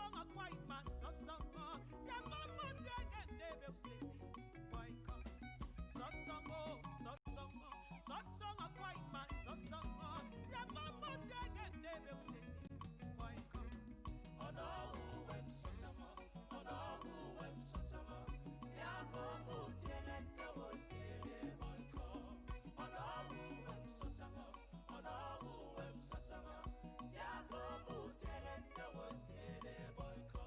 song Aqua so song boycott so song so song Aqua so song boycott ono wem so sama siavo mutielente wotiele boycott ono wem so sama siavo mutielente wotiele boycott.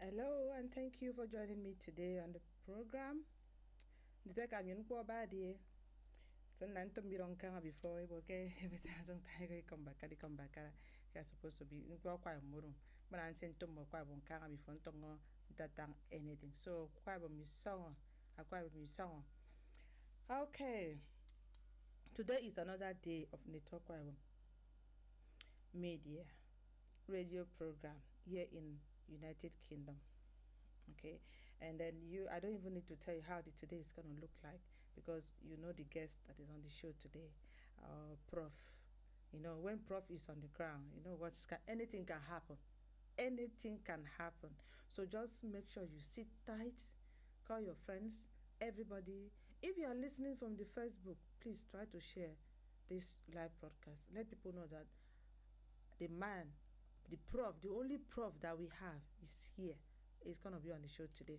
Hello, and thank you for joining me today on the program. Ndito kamyon po ba di? So nanto mirong kanga before okay every time I come back I supposed to be in kwa murum but I sent to mo kwa bon kanga before ntongo tatang anything. So kwa bo mi song akwa mi song. Okay. Today is another day of Ndito kwa media radio program here in United Kingdom. Okay, and then I don't even need to tell you how today is going to look like, because you know the guest that is on the show today, Prof. You know, when Prof is on the ground, you know anything can happen. Anything can happen. So just make sure you sit tight, call your friends, everybody. If you are listening from the Facebook, please try to share this live broadcast. Let people know that the man, the Prof, the only Prof that we have is here. Is going to be on the show today.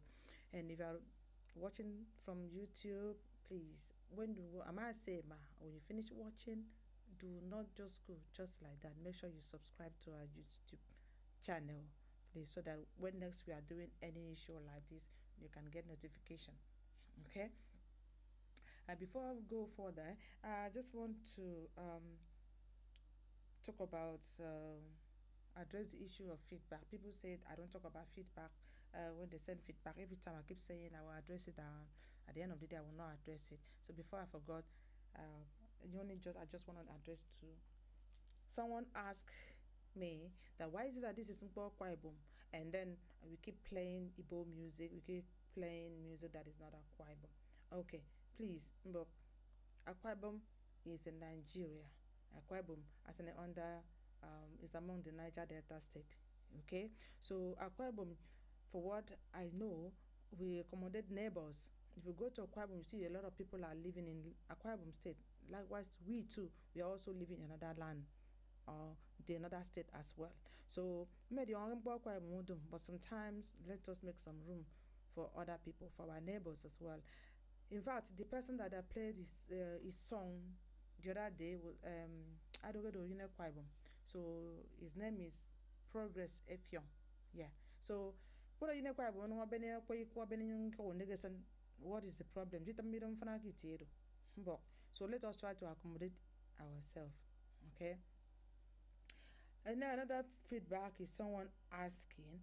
And if you are watching from YouTube, please, when you finish watching, do not just go just like that. Make sure you subscribe to our YouTube channel, please, so that when next we are doing any show like this, you can get notification. Okay. Before I go further, I just want to talk about address the issue of feedback. People said I don't talk about feedback when they send feedback. Every time I keep saying I will address it, at the end of the day I will not address it. So before I forgot, I just want to address to someone asked me that why is it that this is Ibom, and then we keep playing Ibom music, we keep playing music that is not Aqua. Okay, please, Akwa is in Nigeria. Aqua as an under is among the Niger Delta state. Okay, so Akwa Ibom, for what I know, we accommodate neighbors. If you go to Akwa Ibom, you see a lot of people are living in Akwa Ibom state. Likewise, we too, we are also living in another land or the another state as well. So maybe but sometimes let us make some room for other people, for our neighbors as well. In fact, the person that I played his song the other day was Adogedo Kwaibom. So his name is Progress Effiong. Yeah. So what are you Kwaibom? What is the problem? So let us try to accommodate ourselves. Okay. And then another feedback is someone asking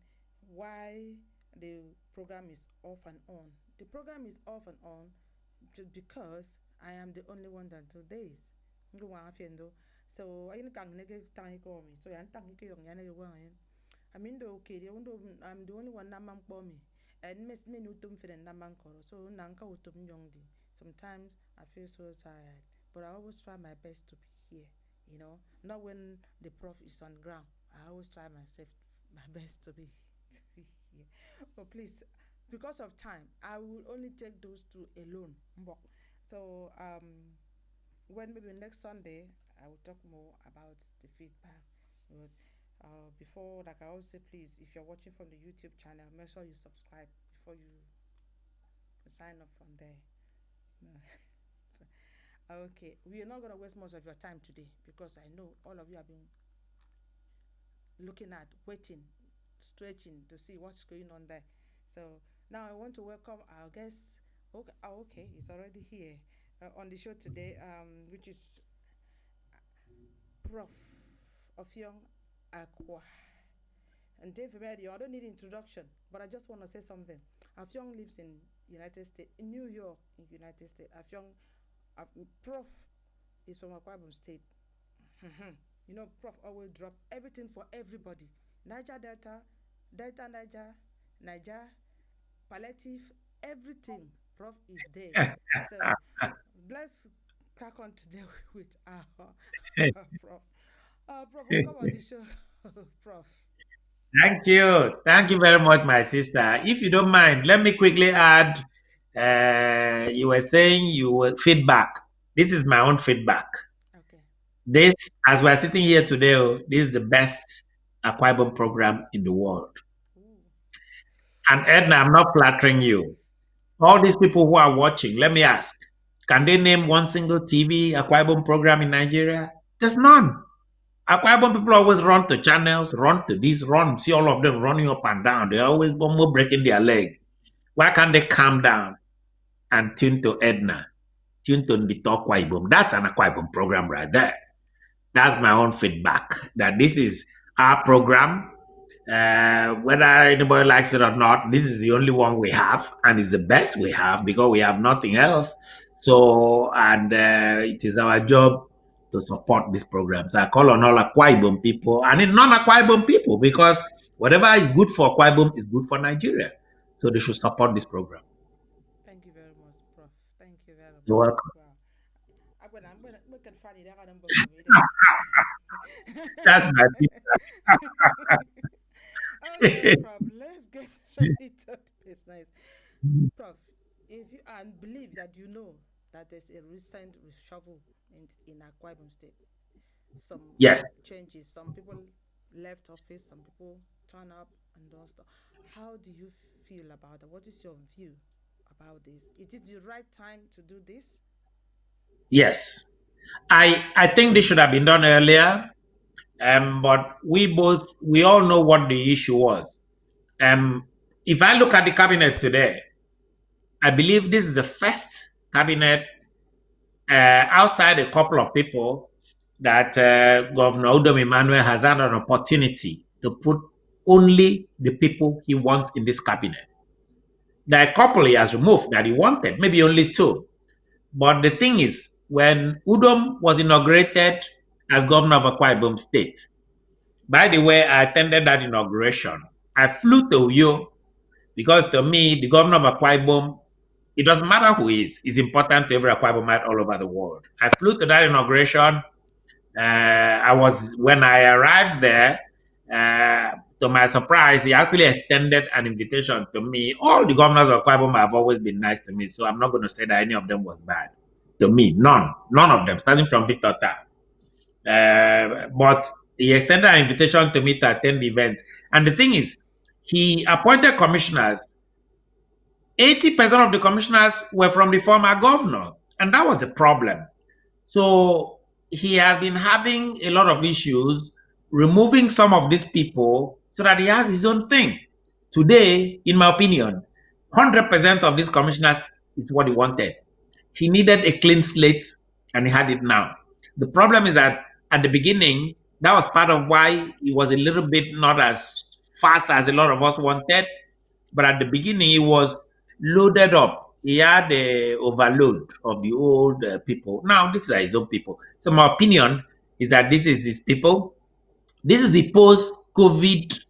why the program is off and on. The program is off and on because I am the only one that do this. Ngu wa afiendo. So ayun kang nege tangi ko mi. So yan tangi ko yung yan nege wa yan. I mean the okay, I'm the only one namang po me. And miss me nutum fin namang koro. So nanka utum yung di. Sometimes I feel so tired, but I always try my best to be here. Not when the prof is on ground. I always try my best to be to be here. But please, because of time, I will only take those two alone. So when maybe next Sunday I will talk more about the feedback. But before, like I always say, please, if you're watching from the YouTube channel, make sure you subscribe before you sign up from there. Okay, we are not going to waste much of your time today because I know all of you have been looking at, waiting, stretching to see what's going on there. So now I want to welcome our guest. Okay, okay, he's already here on the show today, which is Prof. Offiong Aqua. And Dave Medio, I don't need introduction, but I just want to say something. Afyong lives in United States, in New York, in United States. Afyong, Prof is from Akwa State. Prof always drop everything for everybody. Niger Delta, Delta Niger, Niger, palliative, everything. Prof is there. So let's crack on today with our Prof. Prof, welcome on the show, Prof. Thank you. Thank you very much, my sister. If you don't mind, let me quickly add. You were saying you were feedback. This is my own feedback. Okay. This, as we're sitting here today, this is the best Aqua program in the world. Ooh. And Edna, I'm not flattering you. All these people who are watching, let me ask, can they name one single TV Aqua program in Nigeria? There's none. Akwa Ibom people always run to channels, run to this, run. See all of them running up and down. They're always breaking their leg. Why can't they calm down and tune to Edna, tune to Ndito Akwa Ibom? That's an Akwa Ibom program right there. That's my own feedback. That this is our program. Whether anybody likes it or not, this is the only one we have, and it's the best we have because we have nothing else. So, and it is our job to support this program. So I call on all Akwa Ibom people and non-Akwa Ibom people because whatever is good for Akwa Ibom is good for Nigeria. So they should support this program. Thank you very much, Prof. Thank you very You're much. welcome. Wow. I'm gonna look at funny that I'm That's my Okay, Prof. Let's get straight to business. Prof, if you and believe that that there's a recent reshuffle in Akwa Ibom State, some Yes. changes, some people left office, some people turn up and all stuff. How do you feel about that? What is your view about this? Is it the right time to do this? Yes. I think this should have been done earlier. But we all know what the issue was. If I look at the cabinet today, I believe this is the first cabinet outside a couple of people that Governor Udom Emmanuel has had an opportunity to put only the people he wants in this cabinet. There are a couple he has removed that he wanted, maybe only two. But the thing is, when Udom was inaugurated as governor of Akwa Ibom State, by the way, I attended that inauguration. I flew to Uyo because to me, the governor of Akwa Ibom, it doesn't matter who is, it's important to every Akwa Ibomite all over the world. I flew to that inauguration. When I arrived there, to my surprise, he actually extended an invitation to me. All the governors of Akwa Ibom have always been nice to me, so I'm not going to say that any of them was bad to me. None of them, starting from Victor Ta. But he extended an invitation to me to attend the event. And the thing is, he appointed commissioners. 80% of the commissioners were from the former governor, and that was a problem. So he has been having a lot of issues removing some of these people so that he has his own thing. Today, in my opinion, 100% of these commissioners is what he wanted. He needed a clean slate and he had it now. The problem is that at the beginning, that was part of why he was a little bit not as fast as a lot of us wanted. But at the beginning, he was loaded up. He had the overload of the old people. Now, these are his own people. So, my opinion is that this is his people. This is the post COVID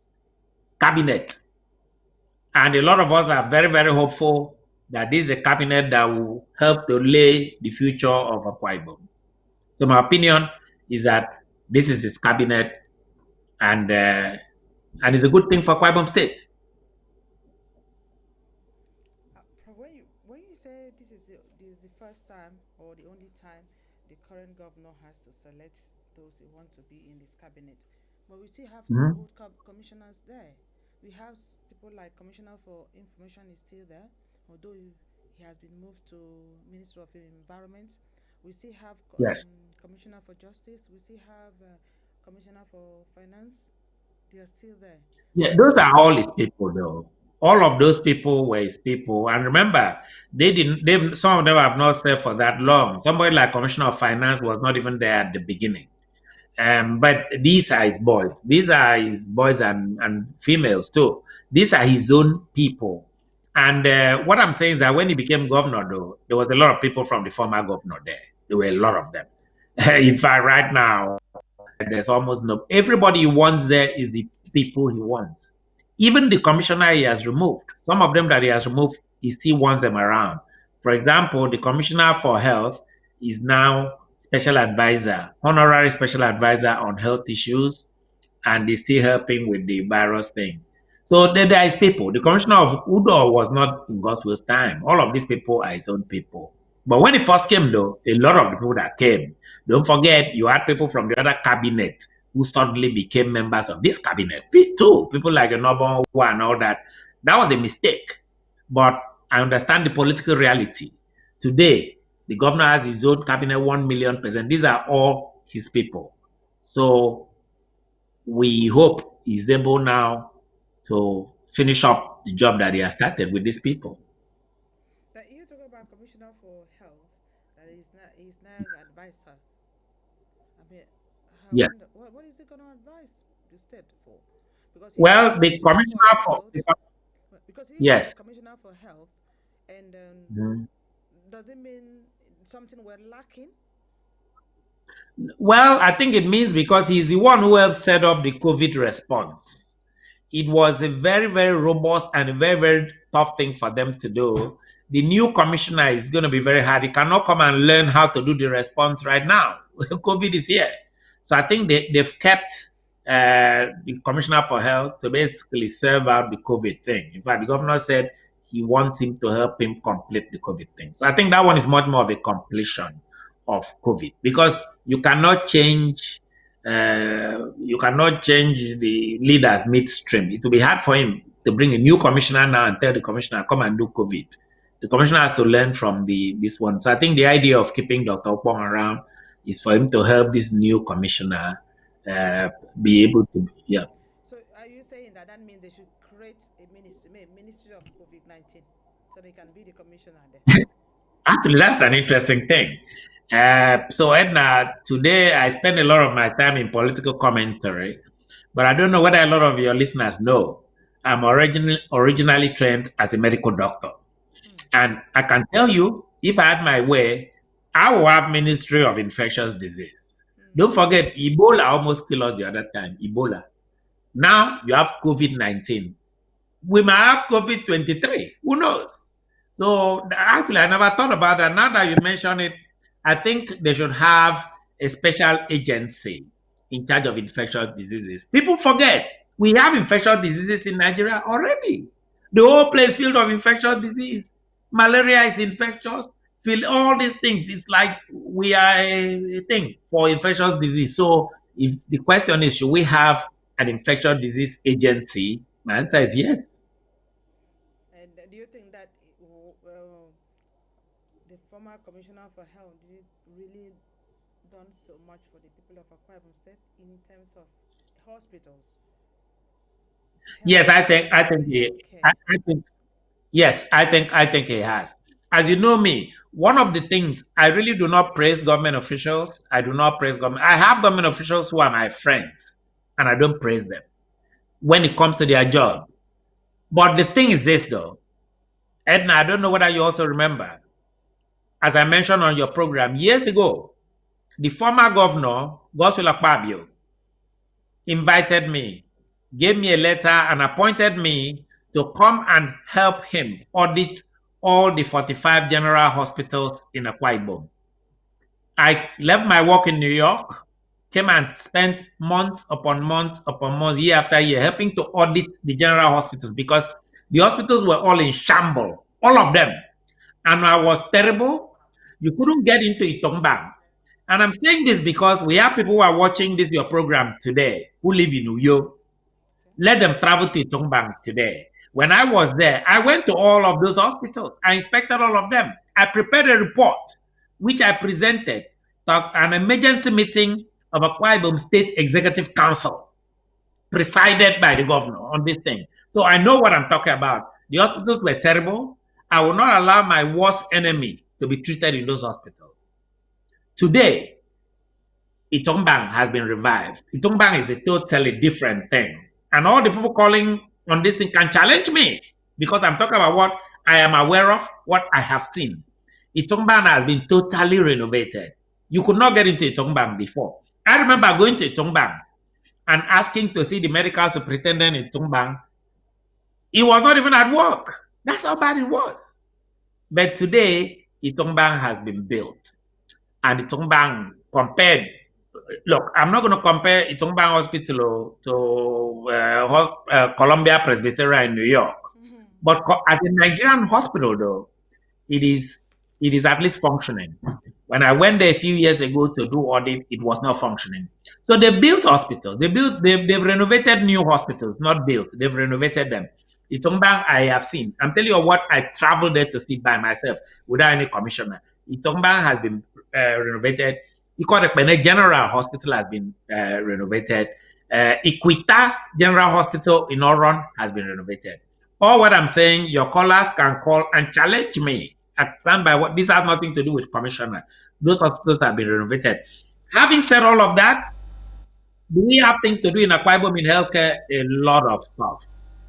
cabinet. And a lot of us are very, very hopeful that this is a cabinet that will help to lay the future of Akwa Ibom. So, my opinion is that this is his cabinet, and it's a good thing for Akwa Ibom State. When you say this is the first time or the only time the current governor has to select those who want to be in this cabinet, but we still have some Mhm. old commissioners there. We have people like Commissioner for Information is still there, although he has been moved to Minister of Environment. We still have Yes. Commissioner for Justice. We still have Commissioner for Finance. They are still there. Yeah, So those are all his people, though. All of those people were his people. And remember, they didn't. They some of them have not served for that long. Somebody like Commissioner of Finance was not even there at the beginning. But these are his boys. These are his boys and females too. These are his own people. And what I'm saying is that when he became governor, though, there was a lot of people from the former governor there. There were a lot of them. In fact, right now, there's almost no. Everybody he wants there is the people he wants. Even the commissioner he has removed, some of them that he has removed, he still wants them around. For example, the commissioner for health is now special advisor, honorary special advisor on health issues, and he's still helping with the virus thing. So there is people. The commissioner of Udo was not in God's time. All of these people are his own people. But when he first came, though, a lot of the people that came, don't forget, you had people from the other cabinet who suddenly became members of this cabinet. Too, people like Nobo and all that. That was a mistake. But I understand the political reality. Today, the governor has his own cabinet 1,000,000%. These are all his people. So we hope he's able now to finish up the job that he has started with these people. that you talk about Commissioner for Health, that is now the advisor. I mean, I Yeah. wonder what is he going to advise the state for? Because he is the Well, the commissioner for commissioner for health. Because he is the yes. commissioner for health, and Mhm. does it mean something we're lacking? Well, I think it means because he's the one who helped set up the COVID response. It was a very, very robust and a very, very tough thing for them to do. The new commissioner is going to be very hard. He cannot come and learn how to do the response right now. COVID is here. So I think they've kept the commissioner for health to basically serve out the COVID thing. In fact, the governor said he wants him to help him complete the COVID thing. So I think that one is much more of a completion of COVID because you cannot change the leaders midstream. It will be hard for him to bring a new commissioner now and tell the commissioner come and do COVID. The commissioner has to learn from this one. So I think the idea of keeping Dr. Offiong around is for him to help this new commissioner be able to. Yeah. So are you saying that means they should create a ministry of COVID-19 so they can be the commissioner there? Actually, that's an interesting thing. So Edna, today I spend a lot of my time in political commentary, but I don't know whether a lot of your listeners know. I'm originally trained as a medical doctor. Hmm. And I can tell you, if I had my way, I will have Ministry of Infectious Disease. Don't forget, Ebola almost killed us the other time. Ebola. Now you have COVID-19. We might have COVID 23. Who knows? So actually, I never thought about that. Now that you mention it, I think they should have a special agency in charge of infectious diseases. People forget we have infectious diseases in Nigeria already. The whole place filled of infectious disease. Malaria is infectious. Feel all these things. It's like we are a thing for infectious disease. So if the question is, should we have an infectious disease agency? My answer is yes. And do you think that the former commissioner for health did really done so much for the people of Akwa Ibom State in terms of hospitals, Yes, health, I think healthcare? I think yes, I think he has. As you know me, one of the things I really do not praise government officials. I do not praise government. I have government officials who are my friends, and I don't praise them when it comes to their job. But the thing is this, though, Edna, I don't know whether you also remember, as I mentioned on your program years ago, the former governor, Godswill Akpabio, invited me, gave me a letter, and appointed me to come and help him audit all the 45 general hospitals in Akwa Ibom. I left my work in New York, came and spent months upon months upon months, year after year, helping to audit the general hospitals because the hospitals were all in shambles, all of them. And I was terrible. You couldn't get into Itongbang. And I'm saying this because we have people who are watching this your program today who live in Uyo. Let them travel to Itongbang today. When I was there, I went to all of those hospitals. I inspected all of them. I prepared a report, which I presented to an emergency meeting of Akwa Ibom State Executive Council, presided by the governor on this thing. So I know what I'm talking about. The hospitals were terrible. I will not allow my worst enemy to be treated in those hospitals. Today, Itongbang has been revived. Itongbang is a totally different thing. And all the people calling on this thing can challenge me because I'm talking about what I am aware of, what I have seen. Itongbang has been totally renovated. You could not get into Itongbang before. I remember going to Itongbang and asking to see the medical superintendent in Itongbang. He was not even at work. That's how bad it was. But today, Itongbang has been built. And Itongbang compared, look, I'm not going to compare Itongbang Hospital to Columbia Presbyterian in New York. But as a Nigerian hospital, though, it is it is at least functioning. When I went there a few years ago to do audit, it was not functioning. So they built hospitals. They've renovated new hospitals, not built. They've renovated them. Itongbang, I have seen. I'm telling you what, I traveled there to see by myself without any commissioner. Itongbang has been renovated. Ikorekpene General Hospital has been renovated. Equita General Hospital in Oron has been renovated. All what I'm saying, your callers can call and challenge me. I stand by what this has nothing to do with commissioner. Those hospitals have been renovated. Having said all of that, do we have things to do in Akwa Ibom in healthcare? A lot of stuff.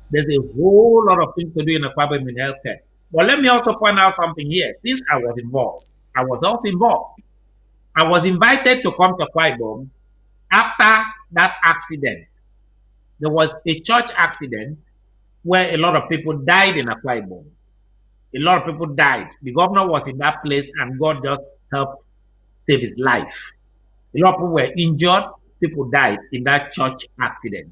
There's a whole lot of things to do in Akwa Ibom in healthcare. But let me also point out something here. Since I was involved, I was also involved. I was invited to come to Akwa Ibom after that accident. There was a church accident where a lot of people died in Akwa Ibom. A lot of people died. The governor was in that place and God just helped save his life. A lot of people were injured. People died in that church accident.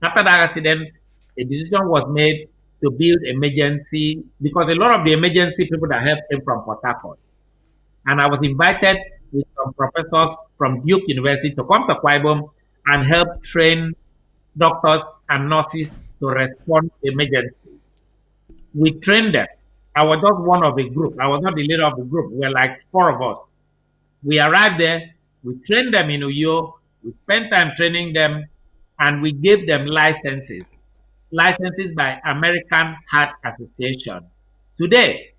After that accident, a decision was made to build emergency because a lot of the emergency people that helped came from Port Harcourt. And I was invited with some professors from Duke University to come to Akwa Ibom and help train doctors and nurses to respond to emergency. We trained them. I was just one of a group. I was not the leader of the group. We were like four of us. We arrived there. We trained them in Uyo. We spent time training them, and we gave them licenses. Licenses by American Heart Association. Today,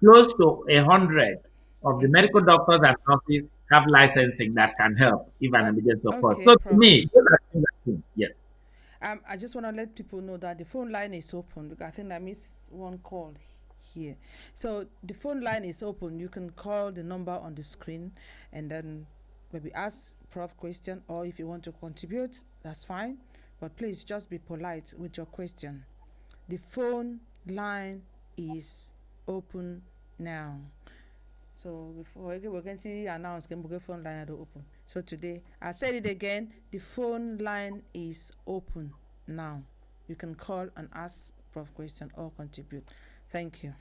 close to 100 of the medical doctors and nurses have licensing that can help if an Uh, emergency occurs. okay, So to Prof. me, those are things I think, yes. I just want to let people know that the phone line is open because I think I missed one call here. So the phone line is open. You can call the number on the screen and then maybe ask Prof question, or if you want to contribute, that's fine. But please just be polite with your question. The phone line is open now. So before we can see announce can book phone line to open. So today I said it again. The phone line is open now. You can call and ask Prof question or contribute. Thank you.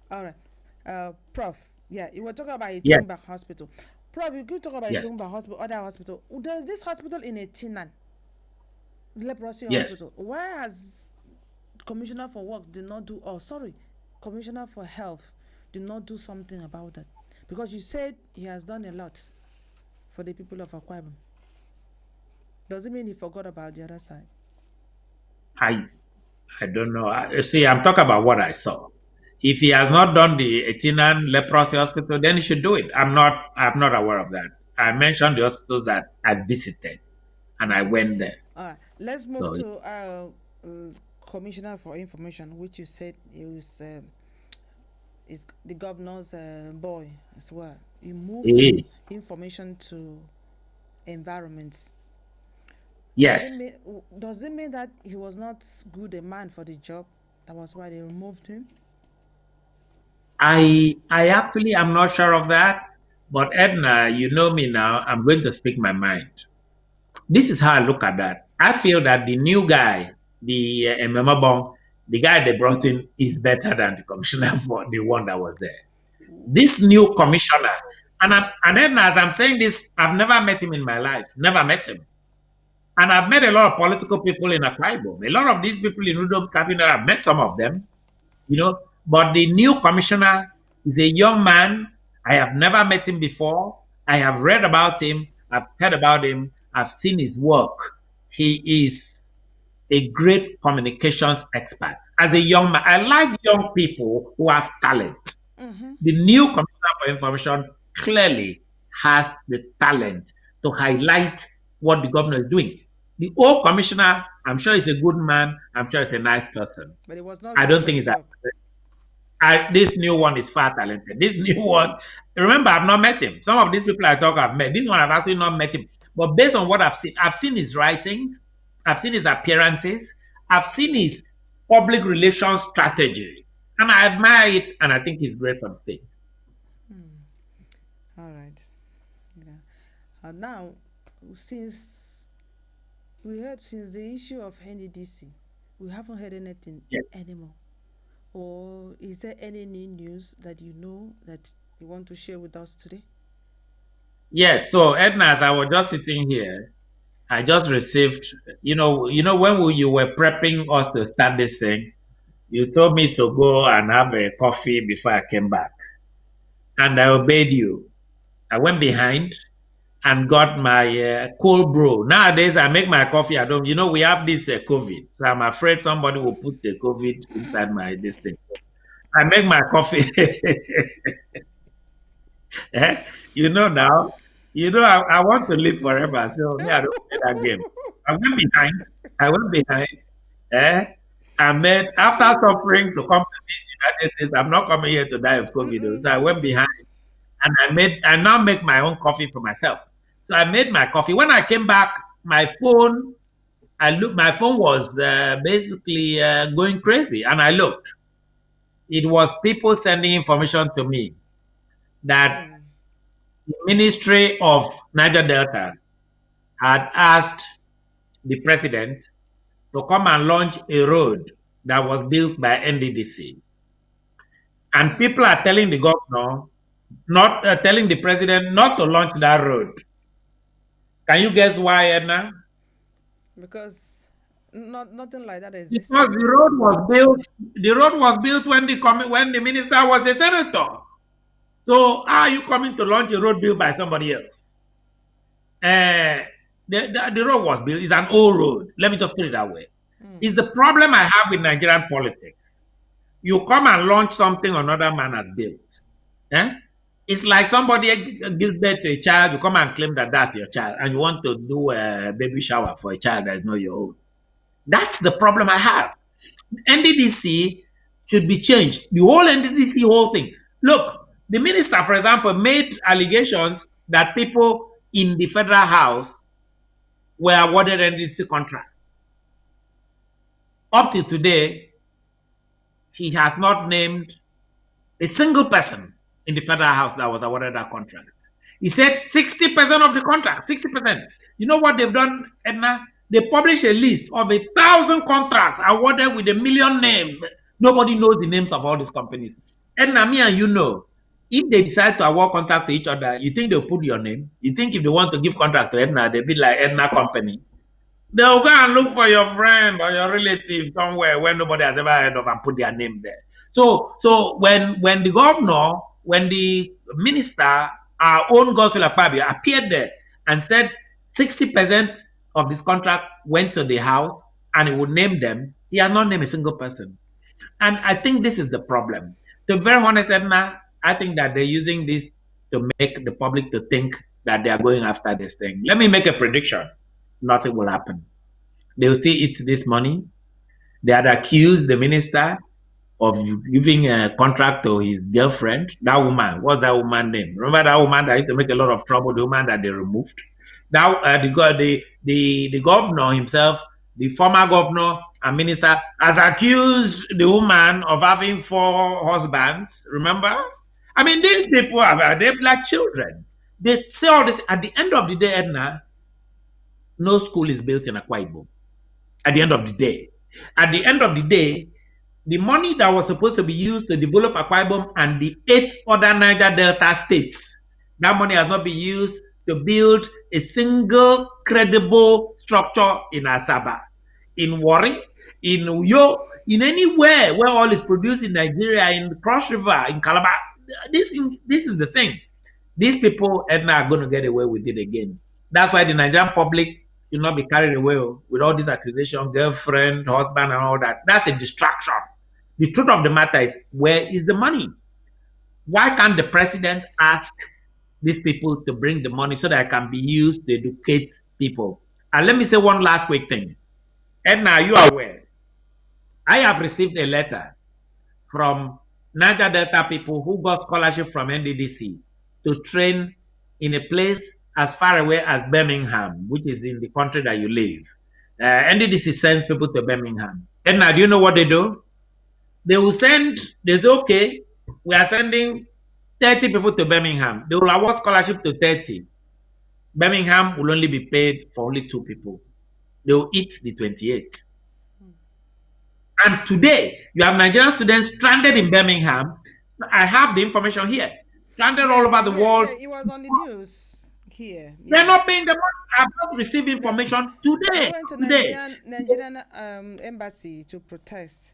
All right, Prof. Yeah, you were talking about Yes, Itumba Hospital. Prof, you could talk about yes, Itumba Hospital, other hospital. There's this hospital in Etinan, leprosy yes. hospital. Why has Commissioner for Work did not do? Oh, sorry, Commissioner for Health did not do something about that? Because you said he has done a lot for the people of Akwa Ibom. Does it mean he forgot about the other side? I I don't know. See, I'm talking about what I saw. If he has not done the Etinan leprosy hospital, then he should do it. I'm not aware of that. I mentioned the hospitals that I visited and I Okay. went there. All right. Let's move So to Commissioner for Information, which you said is the governor's boy as well. He moved he is. information to environment. Yes. Does it mean that he was not good a man for the job? That was why they removed him. I actually am not sure of that. But Edna, you know me now. I'm going to speak my mind. This is how I look at that. I feel that the new guy, the Memabong, the guy they brought in is better than the commissioner for the one that was there. This new commissioner, and then as I'm saying this, I've never met him in my life. Never met him. And I've met a lot of political people in Akwa Ibom. A lot of these people in Udom's cabinet, I've met some of them, you know. But the new commissioner is a young man. I have never met him before. I have read about him. I've heard about him. I've seen his work. He is a great communications expert. As a young man, I like young people who have talent. Mm-hmm. The new Commissioner for Information clearly has the talent to highlight what the governor is doing. The old commissioner, I'm sure is a good man. I'm sure he's a nice person. But he was not I ready don't for think the he's a, job. this new one is far talented. This new one, remember, I've not met him. Some of these people I talk I've met. This one I've actually not met him. But based on what I've seen his writings, I've seen his appearances, I've seen his public relations strategy. And I admire it, and I think he's great for the state. All right. Yeah. And now, since since the issue of NDDC, we haven't heard anything Yes. anymore. Or is there any new news that you know that you want to share with us today? Yes. So Edna, as I was just sitting here, I just received, when you were prepping us to start this thing, you told me to go and have a coffee before I came back. And I obeyed you. I went behind and got my cold brew. Nowadays, I make my coffee at home. We have this COVID. So I'm afraid somebody will put the COVID inside this thing. I make my coffee. Eh? Now, I want to live forever. So me, I don't play that game. I went behind. I went behind. Eh? And then after suffering to come to these United States, I'm not coming here to die of COVID. Though. So I went behind and I now make my own coffee for myself. So I made my coffee. When I came back, my phone was basically going crazy. And I looked. It was people sending information to me that the Ministry of Niger Delta had asked the president to come and launch a road that was built by NDDC. And people are telling the governor, not telling the president not to launch that road. Can you guess why, Edna? Because nothing like that Because existed. the road was built. The road was built when the minister was a senator. So how are you coming to launch a road built by somebody else? Uh, the road was built. It's an old road. Let me just put it that way. It's the problem I have with Nigerian politics. You come and launch something another man has built. Eh? It's like somebody gives birth to a child, you come and claim that that's your child, and you want to do a baby shower for a child that is not your own. That's the problem I have. NDDC should be changed. The whole NDDC whole thing. Look, the minister, for example, made allegations that people in the federal house were awarded NDDC contracts. Up to today, he has not named a single person in the federal house that was awarded that contract. He said 60% of the contract, 60%. You know what they've done, Edna? They publish a list of 1,000 contracts awarded with 1,000,000 names. Nobody knows the names of all these companies. Edna, me and you know, if they decide to award contract to each other, you think they'll put your name? You think if they want to give contract to Edna, they'll be like Edna Company? They'll go and look for your friend or your relative somewhere where nobody has ever heard of and put their name there. So when the governor, when the minister, our own Gospel Akpabio, appeared there and said 60% of this contract went to the house and he would name them, he had not named a single person. And I think this is the problem. To be very honest, Edna, I think that they're using this to make the public to think that they are going after this thing. Let me make a prediction. Nothing will happen. They will still eat this money. They had accused the minister of giving a contract to his girlfriend. That woman, what's that woman name? Remember that woman that used to make a lot of trouble, the woman that they removed? Now, the governor himself, the former governor and minister, has accused the woman of having 4 husbands. Remember? I mean, these people they're like children. They say all this. At the end of the day, Edna, no school is built in Akwa Ibom. At the end of the day, at the end of the day, the money that was supposed to be used to develop Akwa Ibom and the 8 other Niger Delta states, that money has not been used to build a single credible structure in Asaba, in Warri, in Uyo, in anywhere where oil is produced in Nigeria, in the Cross River, in Calabar. This is the thing. These people, Edna, are going to get away with it again. That's why the Nigerian public should not be carried away with all these accusations, girlfriend, husband, and all that. That's a distraction. The truth of the matter is, where is the money? Why can't the president ask these people to bring the money so that it can be used to educate people? And let me say one last quick thing. Edna, are you aware? I have received a letter from Niger Delta people who got scholarship from NDDC to train in a place as far away as Birmingham, which is in the country that you live. NDDC sends people to Birmingham. And now, do you know what they do? They will send, they say, okay, we are sending 30 people to Birmingham. They will award scholarship to 30. Birmingham will only be paid for only 2 people. They will eat the 28. And today, you have Nigerian students stranded in Birmingham. I have the information here. Stranded all over the world. It was on the news here. They're not paying the money. I've just received information They today. went to Today. Nigerian embassy to protest.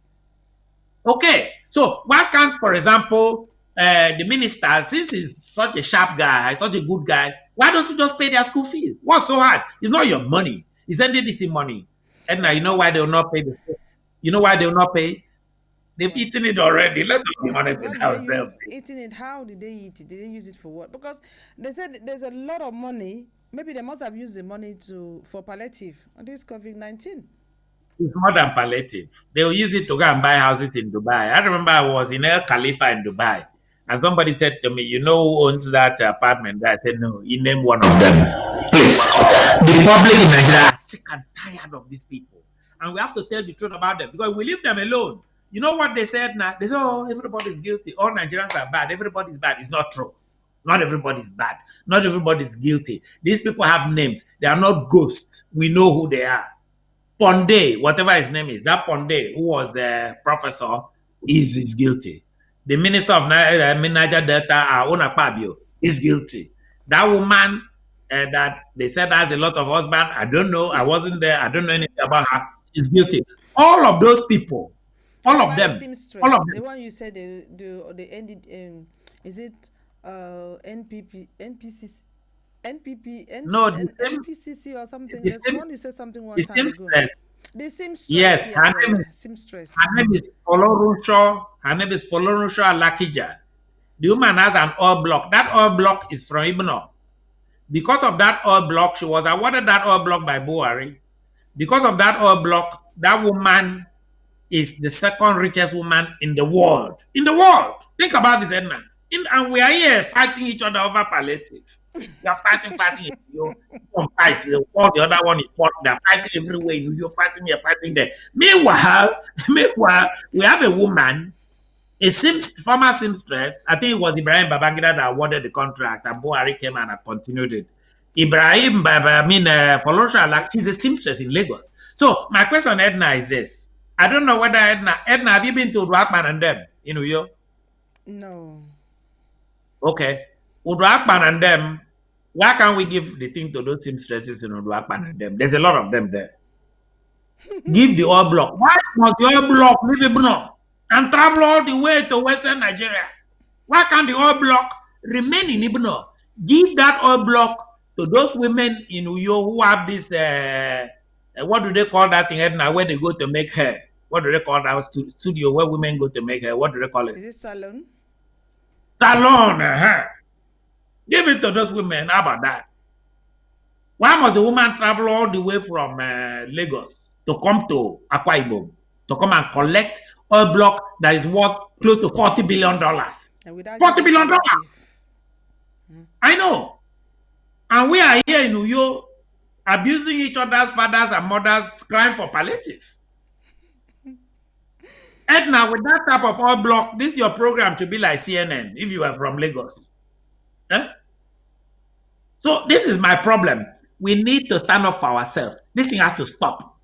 Okay. So why can't, for example, the minister, since he's such a sharp guy, such a good guy, why don't you just pay their school fees? What's so hard? It's not your money. It's NDDC money. And now you know why they will not pay the school? You know why they will not pay it? They've eaten it already. Let's be honest with ourselves. Eating it? How did they eat it? Did they use it for what? Because they said there's a lot of money. Maybe they must have used the money for palliative on this COVID-19. It's more than palliative. They will use it to go and buy houses in Dubai. I remember I was in El Khalifa in Dubai, and somebody said to me, "You know who owns that apartment?" I said, "No." He named one of them. Please, the public in Nigeria are sick and tired of these people, and we have to tell the truth about them because we leave them alone. You know what they said now? They said, "Oh, everybody's guilty. All Nigerians are bad. Everybody's bad." It's not true. Not everybody's bad. Not everybody's guilty. These people have names. They are not ghosts. We know who they are. Ponde, whatever his name is, that Ponde, who was the professor, is guilty. The minister of Niger Delta, Ona Pabio, is guilty. That woman that they said has a lot of husband, I don't know, I wasn't there, I don't know anything about her, is guilty. All of those people, all of them, all of them. The one you said they ended, is it NPP, NPCC? No, NPCC or something. There's one you said something one time ago. Seamstress. The seamstress. Yes, Yeah, seamstress. her name is Folorunso. Her name is Folorunso Alakija. The woman has an oil block. That oil block is from Ibom. Because of that oil block, she was awarded that oil block by Buhari. Because of that oil block, that woman is the second richest woman in the world. In the world. Think about this, Edna. And we are here fighting each other over palliative. We are fighting. One fight, the other one is fought. They're fighting everywhere. You're fighting here, fighting there. Meanwhile, we have a woman A former seamstress, I think it was Ibrahim Babangida that awarded the contract, and Buhari came and continued it. Ibrahim, Folosha, like, she's a seamstress in Lagos. So my question, Edna, is this. I don't know whether Edna, have you been to Uduakman and them in Uyo? No. Okay. Uduakman and them, why can't we give the thing to those seamstresses in Uduakman and them? There's a lot of them there. Give the oil block. Why must the oil block leave Ibom and travel all the way to Western Nigeria? Why can't the oil block remain in Ibom? Give that oil block to those women in Uyo who have this, what do they call that thing, Edna, where they go to make hair? What do they call that studio where women go to make hair? What do they call it? Is it salon? Salon. Give it to those women. How about that? Why must a woman travel all the way from Lagos to come to Akwa Ibom to come and collect oil block that is worth close to $40 billion? $40 billion. I know. And we are here in Uyo abusing each other's fathers and mothers, crying for palliative. Edna, with that type of oil block, this your program to be like CNN if you are from Lagos. Eh? So this is my problem. We need to stand up for ourselves. This thing has to stop.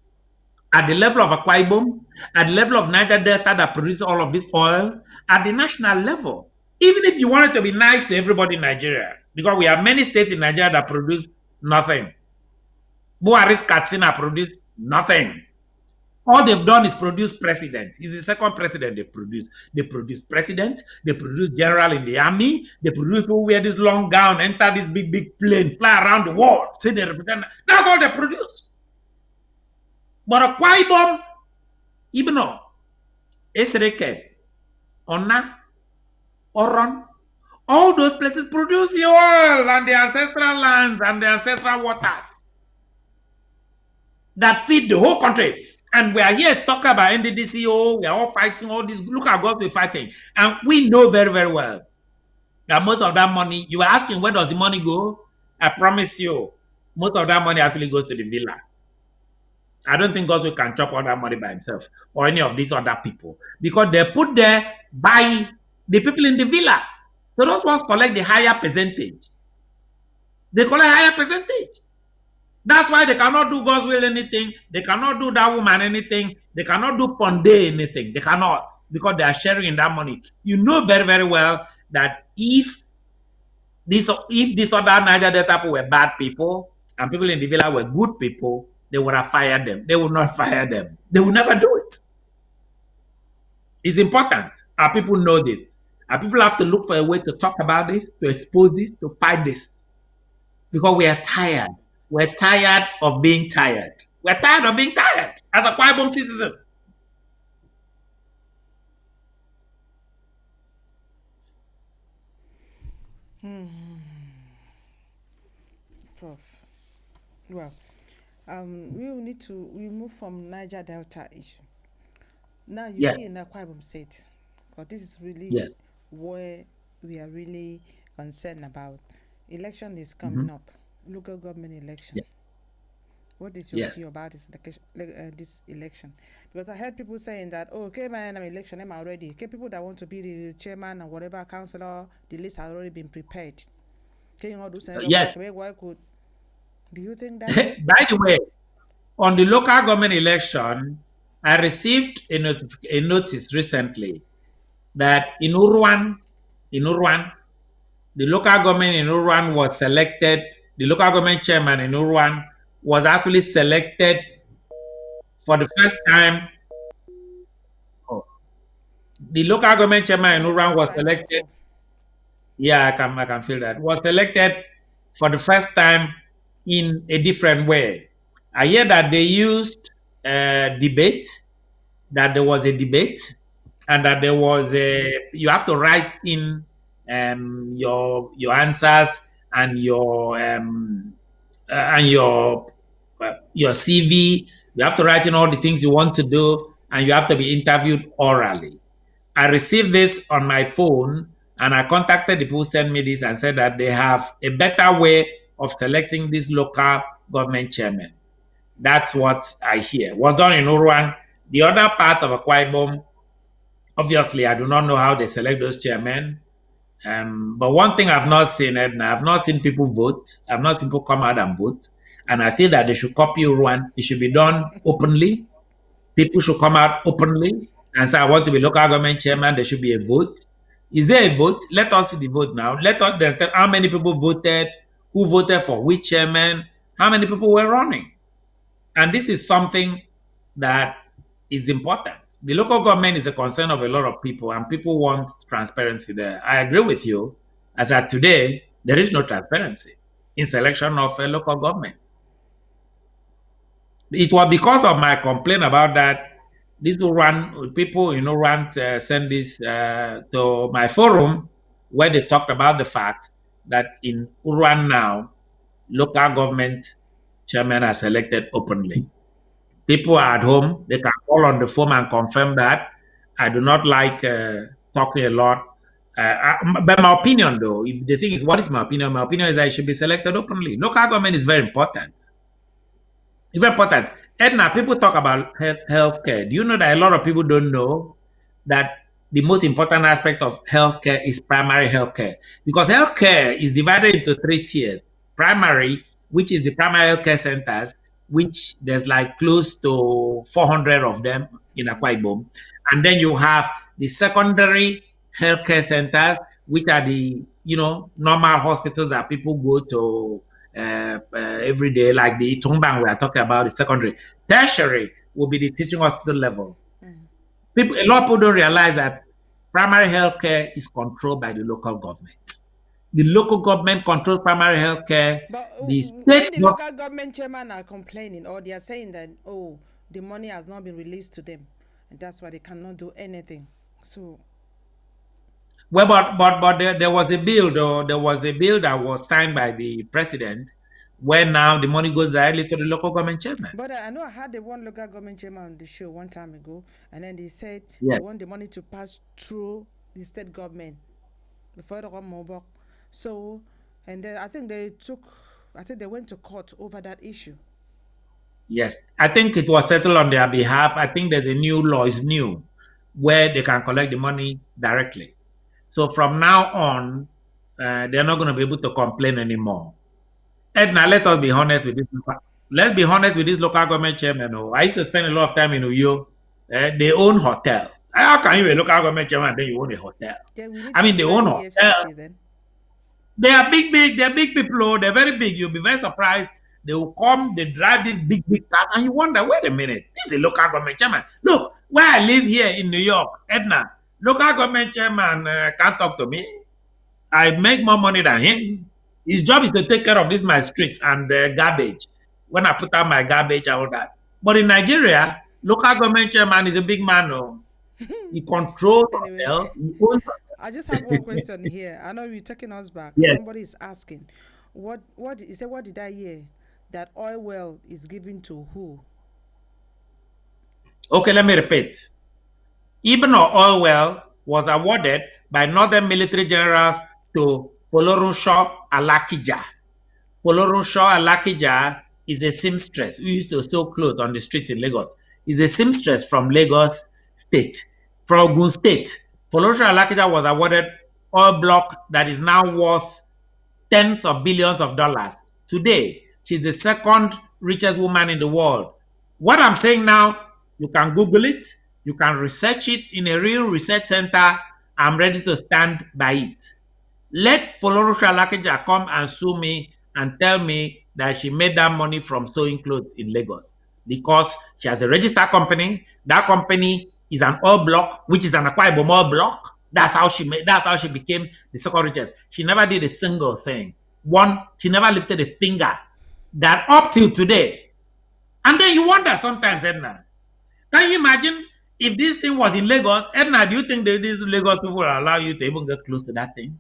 At the level of Akwa Ibom, at the level of Niger Delta that produces all of this oil, at the national level. Even if you wanted to be nice to everybody in Nigeria, because we have many states in Nigeria that produce nothing. Buhari's Katsina produced nothing. All they've done is produce president. He's the second president they've produced. They produce president, they produce general in the army, they produce people wear this long gown, enter this big plane, fly around the world, say they represent. That's all they produce. But Akwa Ibom, Ibom, Esreke, Ona, Oron, all those places produce the oil and the ancestral lands and the ancestral waters that feed the whole country. And we are here talking about NDDCO. We are all fighting all this. Look at what we're fighting. And we know very, very well that most of that money, you are asking where does the money go? I promise you, most of that money actually goes to the villa. I don't think God can chop all that money by himself or any of these other people because they're put there by the people in the villa. So those ones collect the higher percentage. They collect higher percentage. That's why they cannot do God's will anything. They cannot do that woman anything. They cannot do Ponde anything. They cannot because they are sharing in that money. You know very, very well that if this other Niger Delta people were bad people and people in the villa were good people, they would have fired them. They would not fire them. They will never do it. It's important. Our people know this. Our people have to look for a way to talk about this, to expose this, to fight this. Because we are tired. We're tired of being tired. We're tired of being tired as Akwa Ibom citizens. Prof. Well, we will need to remove from Niger Delta issue. Now you Yes. see in Akwa Ibom State, but this is really Yes. where we are really concerned about. Election is coming up, local government election. Yes. What is your Yes. view about this election? Because I heard people saying that, oh, okay, man, I'm election, I'm already. Okay, people that want to be the chairman or whatever councillor, the list has already been prepared. Can you all do something? Yes. Why could? Do you think that? By the way, on the local government election, I received a notice recently that in Uruan, the local government in Uruan was selected. The local government chairman in Uruan was actually selected for the first time. Oh, the local government chairman in Uruan was selected. Yeah, I can feel that. Was selected for the first time in a different way. I hear that they used debate, that there was a debate, and that there was you have to write in your answers and your CV. You have to write in all the things you want to do, and you have to be interviewed orally. I received this on my phone, and I contacted the people who sent me this and said that they have a better way of selecting this local government chairman. That's what I hear. Was done in Uruan. The other parts of Akwa Ibom, Obviously, I do not know how they select those chairmen. But one thing I've not seen, Edna, I've not seen people vote. I've not seen people come out and vote. And I feel that they should copy one. It should be done openly. People should come out openly and say, I want to be local government chairman. There should be a vote. Is there a vote? Let us see the vote now. Let us then tell how many people voted, who voted for which chairman, how many people were running. And this is something that is important. The local government is a concern of a lot of people, and people want transparency there. I agree with you. As at today, there is no transparency in selection of a local government. It was because of my complaint about that. These who run people, send this to my forum where they talked about the fact that in Uruan now, local government chairmen are selected openly. People are at home, they can call on the phone and confirm that. I do not like talking a lot. But my opinion, though, if the thing is, what is my opinion? My opinion is that it should be selected openly. Local government is very important. It's very important. Edna, people talk about healthcare. Do you know that a lot of people don't know that the most important aspect of healthcare is primary healthcare? Because healthcare is divided into three tiers. Primary, which is the primary healthcare centers, which there's like close to 400 of them in Akwa Ibom. And then you have the secondary healthcare centers, which are the normal hospitals that people go to every day, like the Itumbang we are talking about, the secondary. Tertiary will be the teaching hospital level. A lot of people don't realize that primary healthcare is controlled by the local government. The local government controls primary healthcare. But The when state the local government chairman are complaining, or they are saying that, oh, the money has not been released to them, and that's why they cannot do anything. So, well, but there was a bill, though. There was a bill that was signed by the president, where now the money goes directly to the local government chairman. but I know I had the one local government chairman on the show one time ago, and then they said they Yes. want the money to pass through the state government before the Mobok. So, and then I think they went to court over that issue. Yes, I think it was settled on their behalf. I think there's a new law, is new, where they can collect the money directly. So from now on, they're not going to be able to complain anymore. Edna, let us be honest with this. Let's be honest with this local government chairman. Oh, I used to spend a lot of time in Uyo. They own hotels. How can you be a local government chairman and then you own a hotel? Then we need I to mean, they own invite the hotels. FCC then. They are big. They're big people. Oh, they're very big. You'll be very surprised. They will come, they drive these big cars, and you wonder, wait a minute, this is a local government chairman. Look, where I live here in New York, Edna, local government chairman can't talk to me. I make more money than him. His job is to take care of this my street and garbage. When I put out my garbage, all that. But in Nigeria, local government chairman is a big man. Oh. He controls Anyway, hotels. He owns. I just have one question here. I know you're taking us back. Yes. Somebody is asking, what he said? What did I hear? That oil well is given to who? Okay, let me repeat. Ibn oil well was awarded by Northern military generals to Folorunshaw Alakija. Folorunshaw Alakija is a seamstress who used to sew clothes on the streets in Lagos. Is a seamstress from Lagos State, from Ogun State. Folorunshaw Alakija was awarded oil block that is now worth tens of billions of dollars. Today, she's the second richest woman in the world. What I'm saying now, you can Google it, you can research it in a real research center. I'm ready to stand by it. Let Folorusha Lakija come and sue me and tell me that she made that money from sewing clothes in Lagos because she has a registered company. That company is an oil block, which is an Aqua Ibom oil block. That's how she made. That's how she became the second richest. She never did a single thing. She never lifted a finger. That up till today. And then you wonder sometimes, Edna. Can you imagine if this thing was in Lagos? Edna, do you think that these Lagos people will allow you to even get close to that thing?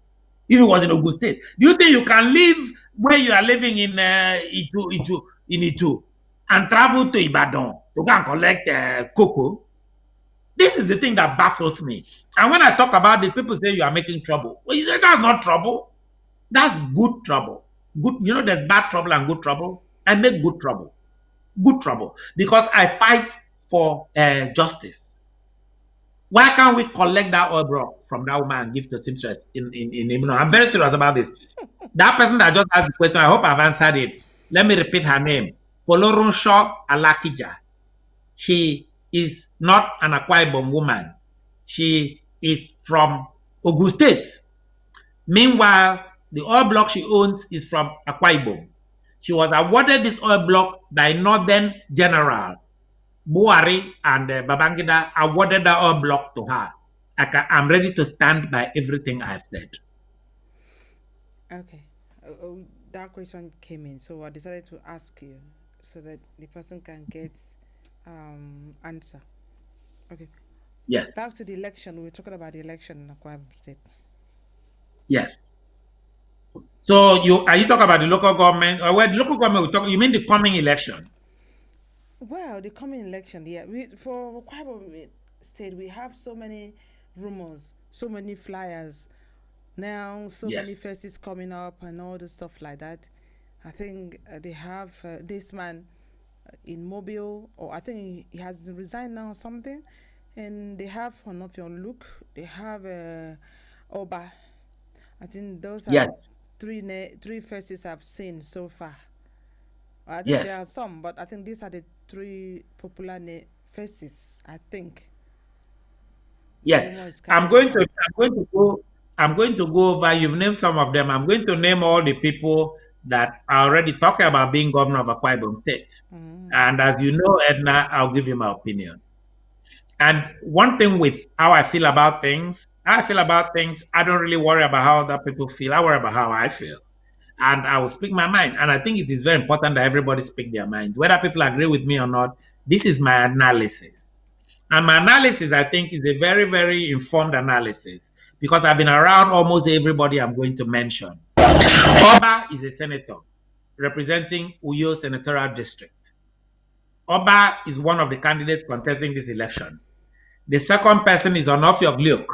If it was in Ogun State, do you think you can live where you are living in Itu, and travel to Ibadan to go and collect cocoa? This is the thing that baffles me. And when I talk about this, people say you are making trouble. Well, you say that's not trouble. That's good trouble. Good, there's bad trouble and good trouble. I make good trouble. Good trouble. Because I fight for justice. Why can't we collect that oil block from that woman and give to seamstress in Ibom? I'm very serious about this. That person that just asked the question, I hope I've answered it. Let me repeat her name. Folorunsho Alakija. She is not an Akwa Ibom woman. She is from Ogun State. Meanwhile, the oil block she owns is from Akwa Ibom. She was awarded this oil block by Northern General Buhari, and Babangida awarded the oil block to her. I'm ready to stand by everything I've said. Okay. That question came in, so I decided to ask you so that the person can get answer. Okay. Yes. Back to the election. We were talking about the election in Akwa State. Yes. So you talking about the local government, or where the local government we talk? You mean the coming election? Well, the coming election, yeah. For Akwa State, we have so many rumors, so many flyers now, so many faces coming up, and all the stuff like that. I think they have this man in Mobile, or I think he has resigned now or something. And they have Offiong Look, they have Oba. I think those are the three faces I've seen so far. I think there are some, but I think these are the three popular faces. I think. Yes, I'm going to go over. You've named some of them. I'm going to name all the people that are already talking about being governor of Akwa Ibom State. And as you know, Edna, I'll give you my opinion. And one thing with how I feel about things, I don't really worry about how other people feel. I worry about how I feel. And I will speak my mind. And I think it is very important that everybody speak their minds. Whether people agree with me or not, this is my analysis. And my analysis, I think, is a very, very informed analysis because I've been around almost everybody I'm going to mention. Oba is a senator representing Uyo Senatorial District. Oba is one of the candidates contesting this election. The second person is Offiong,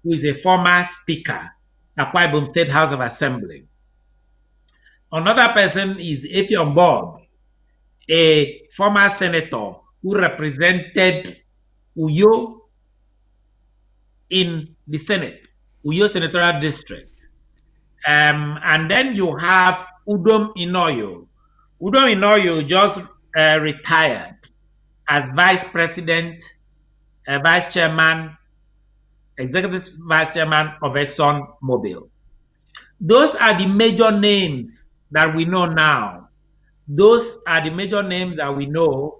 who is a former speaker at Akwa Ibom State House of Assembly. Another person is Offiong Bob, a former senator who represented Uyo in the Senate, Uyo Senatorial District. And then you have Udom Inoyo. Udom Inoyo just retired as vice president, vice chairman, executive vice chairman of Exxon Mobil. Those are the major names that we know now. Those are the major names that we know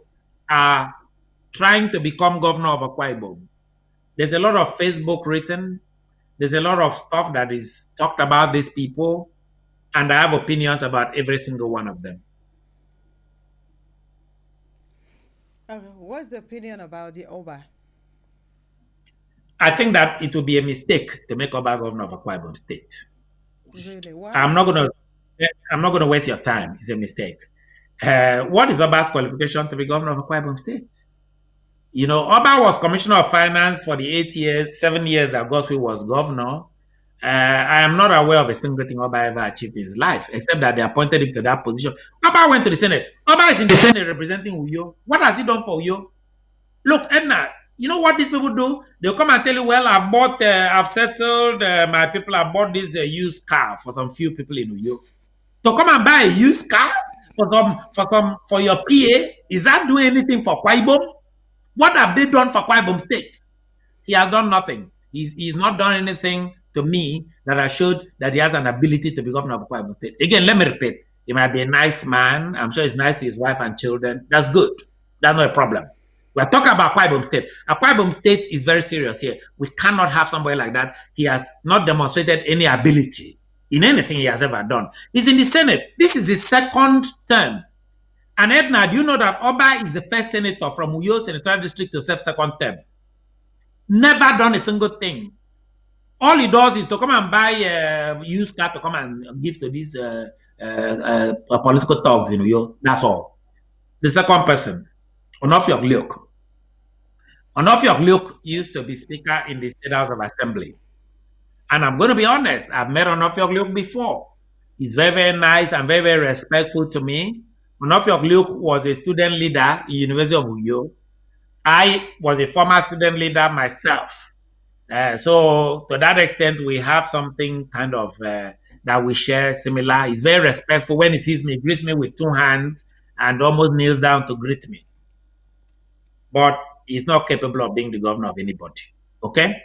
are trying to become governor of Akwa Ibom. There's a lot of Facebook written. There's a lot of stuff that is talked about these people, and I have opinions about every single one of them. What's the opinion about the Oba? I think that it would be a mistake to make Oba governor of Akwa Ibom State. Really? Why? I'm not gonna waste your time. It's a mistake. What is Oba's qualification to be governor of Akwa Ibom State? You know, Oba was commissioner of finance for the 7 years that Godswill was governor. I am not aware of a single thing Oba ever achieved in his life, except that they appointed him to that position. Oba went to the Senate. Oba is in the Senate representing Uyo. What has he done for Uyo? Look, Edna, you know what these people do? They'll come and tell you, well, I've settled my people. I bought this used car for some few people in Uyo. To come and buy a used car for your PA, is that doing anything for Akwa Ibom? What have they done for Akwa Ibom State? He has done nothing. He's not done anything to me that has showed that he has an ability to be governor of Akwa Ibom State. Again, let me repeat. He might be a nice man. I'm sure he's nice to his wife and children. That's good. That's not a problem. We're talking about Akwa Ibom State. Akwa Ibom State is very serious here. We cannot have somebody like that. He has not demonstrated any ability in anything he has ever done. He's in the Senate. This is his second term. And Edna, do you know that Oba is the first senator from Uyo Senatorial District to serve second term? Never done a single thing. All he does is to come and buy a used car to come and give to these political thugs in Uyo. That's all. The second person, Offiong. Offiong used to be speaker in the State House of Assembly. And I'm going to be honest, I've met Offiong before. He's very, very nice and very, very respectful to me. Offiong was a student leader in University of Uyo. I was a former student leader myself. So to that extent, we have something kind of that we share similar. He's very respectful. When he sees me, he greets me with two hands and almost kneels down to greet me. But he's not capable of being the governor of anybody. Okay?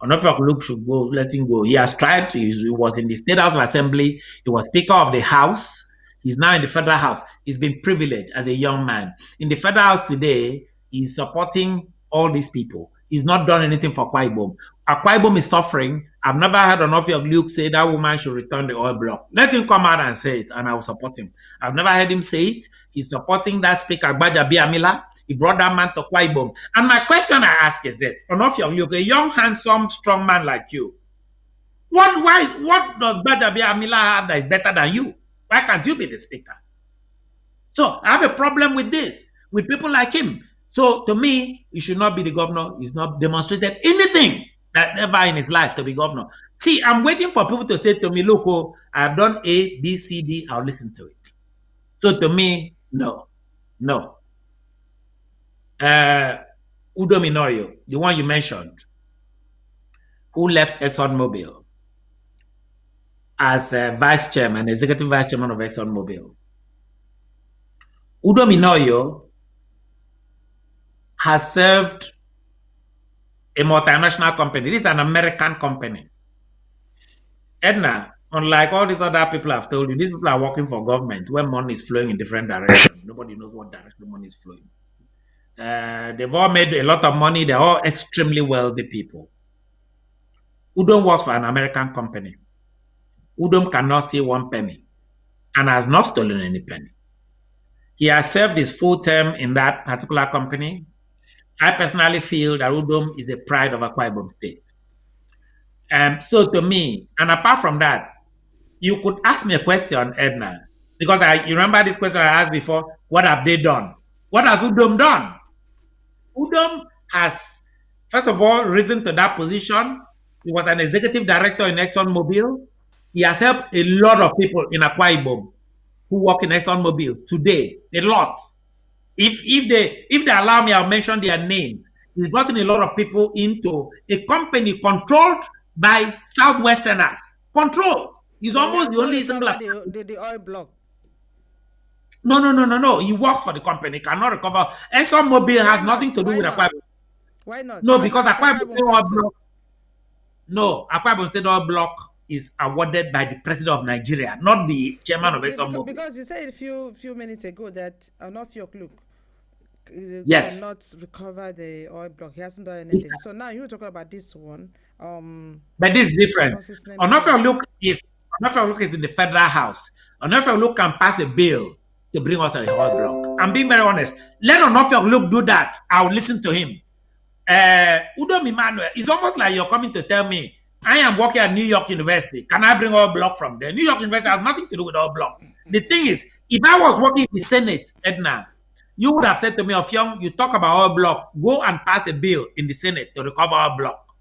Onofok Luke should go, let him go. He has tried. He was in the State House of Assembly. He was Speaker of the House. He's now in the Federal House. He's been privileged as a young man. In the Federal House today, he's supporting all these people. He's not done anything for Akwa Ibom. Akwa Ibom is suffering. I've never heard Onofok Luke say that woman should return the oil block. Let him come out and say it, and I will support him. I've never heard him say it. He's supporting that Speaker, Gbaja Biamila. He brought that man to Akwa Ibom. And my question I ask is this: Onofio, you're a young, handsome, strong man like you. What does Bajabi Amila have that is better than you? Why can't you be the speaker? So I have a problem with this, with people like him. So to me, he should not be the governor. He's not demonstrated anything that ever in his life to be governor. See, I'm waiting for people to say to me, look, oh, I've done A, B, C, D, I'll listen to it. So to me, no. Udo Minoyo, the one you mentioned, who left ExxonMobil as vice chairman, executive vice chairman of ExxonMobil. Udo Minoyo has served a multinational company. This is an American company. Edna, unlike all these other people I've told you, these people are working for government where money is flowing in different directions. Nobody knows what direction the money is flowing. They've all made a lot of money. They're all extremely wealthy people. Udom works for an American company. Udom cannot steal one penny and has not stolen any penny. He has served his full term in that particular company. I personally feel that Udom is the pride of Akwa Ibom State. So to me, and apart from that, you could ask me a question, Edna, because you remember this question I asked before, what have they done? What has Udom done? Udom has, first of all, risen to that position. He was an executive director in ExxonMobil. He has helped a lot of people in Akwa Ibom who work in ExxonMobil today, a lot. If they allow me, I'll mention their names. He's gotten a lot of people into a company controlled by Southwesterners. Controlled. He's almost the only single. The oil block. No. He works for the company. He cannot recover. ExxonMobil has nothing to do with Akwa Ibom. Why not? No, because Akwa Ibom Oil Block. No, Akwa Ibom State Oil Block is awarded by the president of Nigeria, not the chairman of ExxonMobil. Because you said a few minutes ago that Offiong yes, cannot recover the oil block. He hasn't done anything. So now you're talking about this one. But this is different. Offiong is in the federal house. Offiong can pass a bill to bring us a oil block. I'm being very honest. Let Offiong do that. I'll listen to him. Udom Emmanuel, it's almost like you're coming to tell me I am working at New York University. Can I bring oil block from there? New York University has nothing to do with oil block. The thing is, if I was working in the Senate, Edna, you would have said to me, Offiong, you talk about oil block, go and pass a bill in the Senate to recover oil block.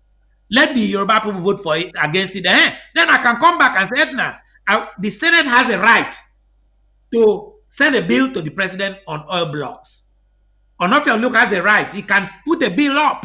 Let the Yoruba people vote for it against it. Then I can come back and say, Edna, the Senate has a right to send a bill to the president on oil blocks. Offiong has a right. He can put a bill up.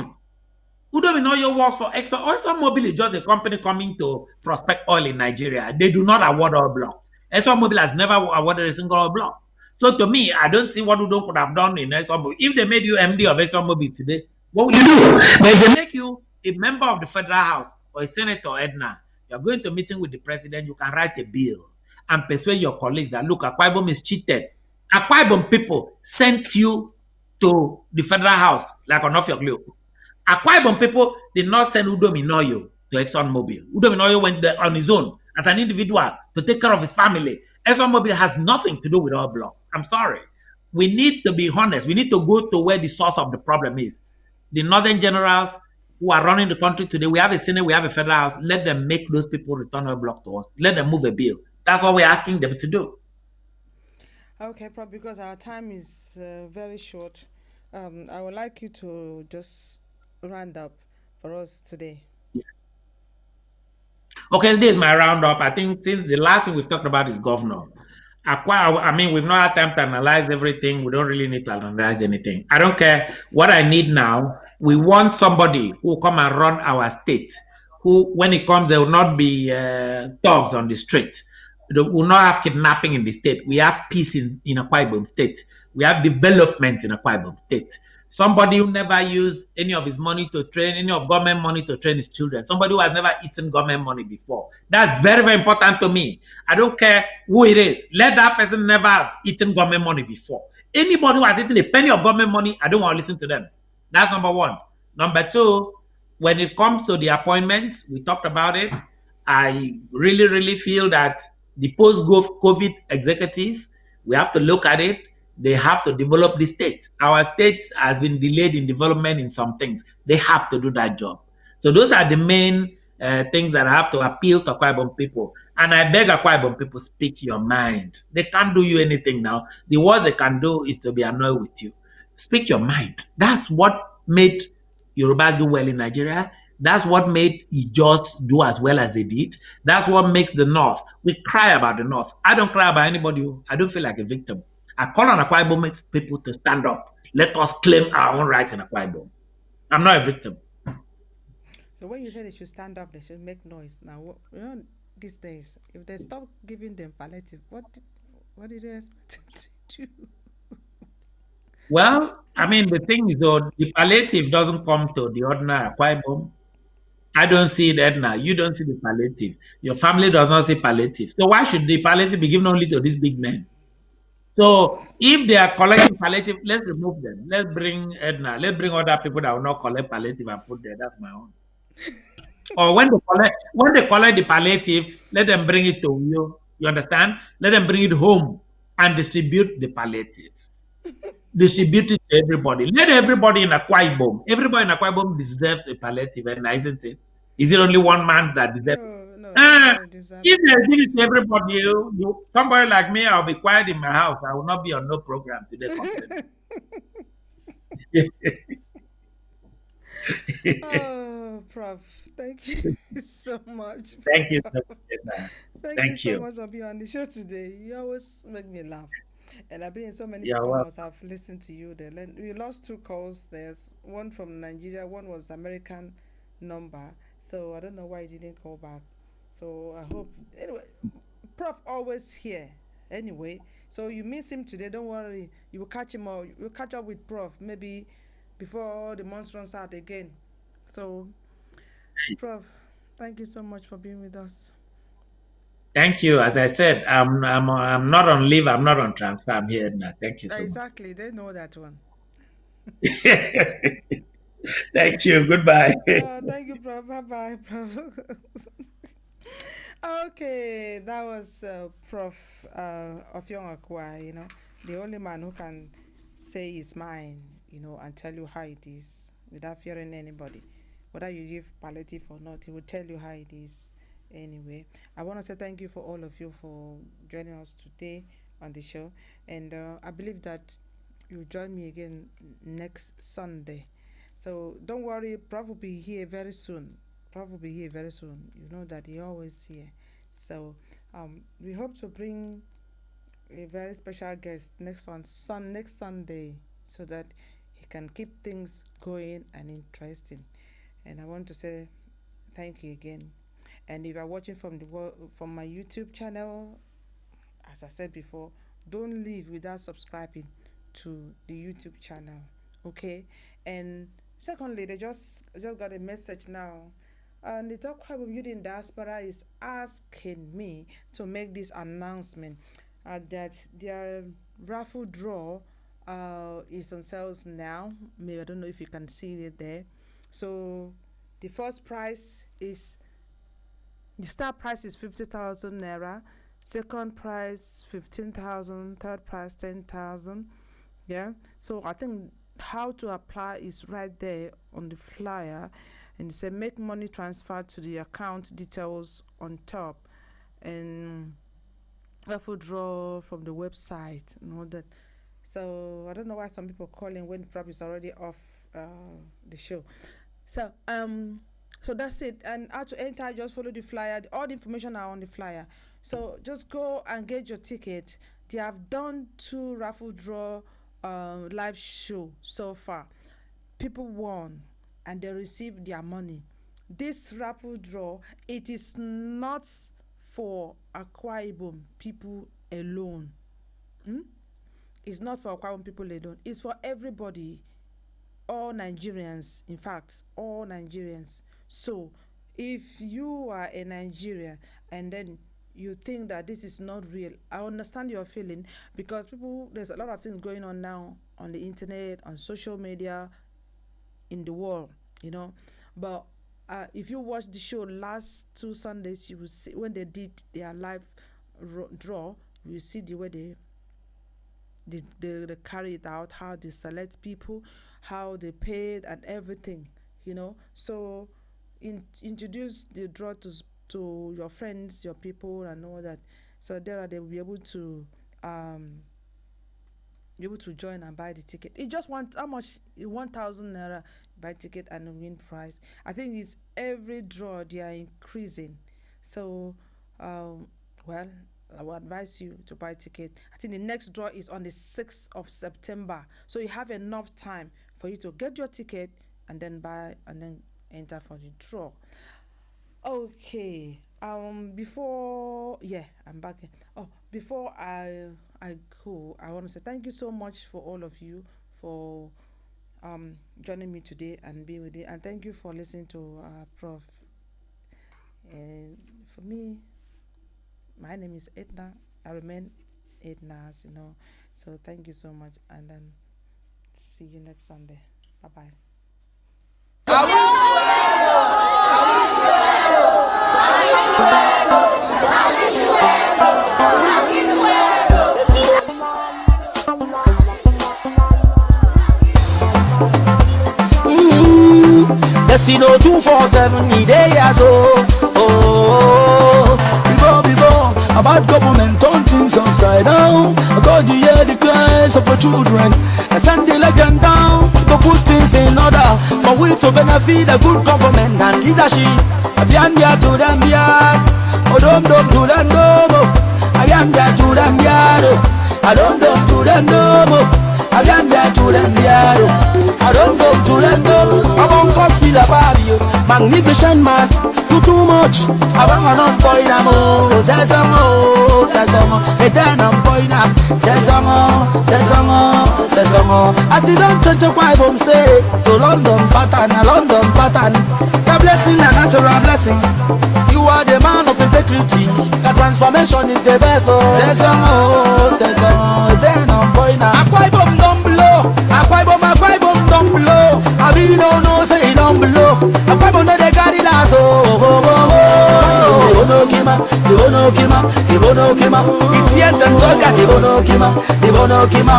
Udom Minoyo works for ExxonMobil is just a company coming to prospect oil in Nigeria. They do not award oil blocks. ExxonMobil has never awarded a single oil block. So to me, I don't see what Udom could have done in ExxonMobil. If they made you MD of ExxonMobil today, what would you do? But if they make you a member of the Federal House or a senator, Edna, you're going to meeting with the president, you can write a bill and persuade your colleagues that, look, Akwa Ibom is cheated. Akwa Ibom people sent you to the Federal House, like on Offiong. Akwa Ibom people did not send Udom Minoyo to ExxonMobil. Udom Minoyo went there on his own as an individual to take care of his family. ExxonMobil has nothing to do with oil blocks. I'm sorry. We need to be honest. We need to go to where the source of the problem is. The northern generals who are running the country today, we have a Senate, we have a Federal House. Let them make those people return oil block to us. Let them move a bill. That's what we're asking them to do. Okay, Prof, because our time is very short, I would like you to just round up for us today. Yes. Okay, this is my roundup. I think since the last thing we've talked about is governor. Aqua, I mean, we've not had time to analyze everything. We don't really need to analyze anything. I don't care. What I need now, we want somebody who will come and run our state. Who, when it comes, there will not be thugs on the street. We will not have kidnapping in the state. We have peace in Akwa Ibom state. We have development in Akwa Ibom state. Somebody who never used any of his money to train, any of government money to train his children. Somebody who has never eaten government money before. That's very, very important to me. I don't care who it is. Let that person never have eaten government money before. Anybody who has eaten a penny of government money, I don't want to listen to them. That's number one. Number two, when it comes to the appointments, we talked about it. I really, really feel that the post-COVID executive, we have to look at it. They have to develop the state. Our state has been delayed in development in some things. They have to do that job. So those are the main things that I have to appeal to Akwa Ibom people. And I beg Akwa Ibom people, speak your mind. They can't do you anything now. The worst they can do is to be annoyed with you. Speak your mind. That's what made Yoruba do well in Nigeria. That's what made Ijos do as well as they did. That's what makes the North. We cry about the North. I don't cry about anybody. I don't feel like a victim. I call on Akwa Ibom people to stand up. Let us claim our own rights in Akwa Ibom. I'm not a victim. So when you say they should stand up, they should make noise. Now, these days, if they stop giving them palliative, what did they expect them to do? Well, I mean, the thing is, though, the palliative doesn't come to the ordinary Akwa Ibom. I don't see that now. You don't see the palliative. Your family does not see palliative. So why should the palliative be given only to these big men? So if they are collecting palliative, let's remove them. Let's bring Edna. Let's bring other people that will not collect palliative and put there. That's my own. Or when they collect the palliative, let them bring it to you. You understand? Let them bring it home and distribute the palliatives. Distribute it to everybody. Let everybody in Akwa Ibom, everybody in Akwa Ibom deserves a palliative, and isn't it? Is it only one man that deserves it? No, no, Ah, everybody deserves if it. they give it to everybody, somebody like me, I'll be quiet in my house. I will not be on no program today complaining. Oh, Prof, thank you so much. Thank you so much, Edna. Thank you Thank so you. much for being on the show today. You always make me laugh. And I believe so many You're people welcome. must have listened to you. We lost two calls. There's one from Nigeria, one was American number. So I don't know why you didn't call back. So I hope anyway. Prof always here. Anyway, so you miss him today. Don't worry. You will catch him or you'll catch up with Prof maybe before the month runs out again. So Prof, thank you so much for being with us. Thank you. As I said, I'm not on leave. I'm not on transfer. I'm here now. Thank you so much. Exactly, they know that one. Thank you. Goodbye. Thank you, Prof. Bye bye, Prof. Okay, that was Prof. Offiong Akwa, the only man who can say his mind, and tell you how it is without fearing anybody. Whether you give palliative or not, he will tell you how it is. Anyway, I want to say thank you for all of you for joining us today on the show. And I believe that you join me again next Sunday. So don't worry, Prof will be here very soon. Prof will be here very soon. You know that he always here. So we hope to bring a very special guest next Sunday so that he can keep things going and interesting. And I want to say thank you again. And if you are watching from my YouTube channel, as I said before, don't leave without subscribing to the YouTube channel. Okay? And secondly, they just got a message now. And the talk about youth in diaspora is asking me to make this announcement that their raffle draw is on sales now. Maybe I don't know if you can see it there. So the first prize is the start price is 50,000 naira. Second prize 15,000. Third prize 10,000. Yeah. So I think how to apply is right there on the flyer, and it said make money transfer to the account details on top, and raffle draw from the website and all that. So I don't know why some people calling when the prop is already off the show. So So that's it. And how to enter, just follow the flyer. All the information are on the flyer. So just go and get your ticket. They have done 2 raffle draw live show so far. People won and they received their money. This raffle draw, it is not for Akwa Ibom people alone. It's not for Akwa Ibom people alone. It's for everybody, all Nigerians. In fact, all Nigerians. So, if you are a Nigerian and then you think that this is not real, I understand your feeling, because there's a lot of things going on now on the internet, on social media, in the world, But if you watch the show last 2 Sundays, you will see when they did their live draw, you will see the way they carry it out, how they select people, how they paid and everything, So introduce the draw to your friends, your people, and all that, so there they will be able to join and buy the ticket. It just wants how much? 1,000 naira buy ticket and win prize. I think it's every draw they are increasing. So, well, I will advise you to buy ticket. I think the next draw is on the 6th of September. So you have enough time for you to get your ticket and then buy and then enter for the draw. Okay. Before I'm back. Before I go, I want to say thank you so much for all of you for joining me today and being with me, and thank you for listening to Prof. And for me, my name is Edna. I remain Edna, So thank you so much, and then see you next Sunday. Bye bye. Casino 247 ni day so. Ibom, about government turn things upside down. God you hear the cries of the children. I send the legend down to put things in order, but we to benefit a good government and leadership. Abianda to them yard, dom to them domo. Abianda to them yard, dom to them domo. Abianda to them yard, dom to them domo. Among us with a body, magnificent man, you too much. Abang anong boy na mo, sesamo, and then I'm boy na, sesamo. As you don't touch a quiet home stay to London pattern, a London pattern. The blessing, a natural blessing. You are the man of integrity. The transformation is the vessel. Sesamo, then I'm boy na. Aqua Ibom down below. Aqua Ibom down below. I be no say down below. Aqua Ibom they carry that so. Ibono kima. It's yet the talker. Ibono kima.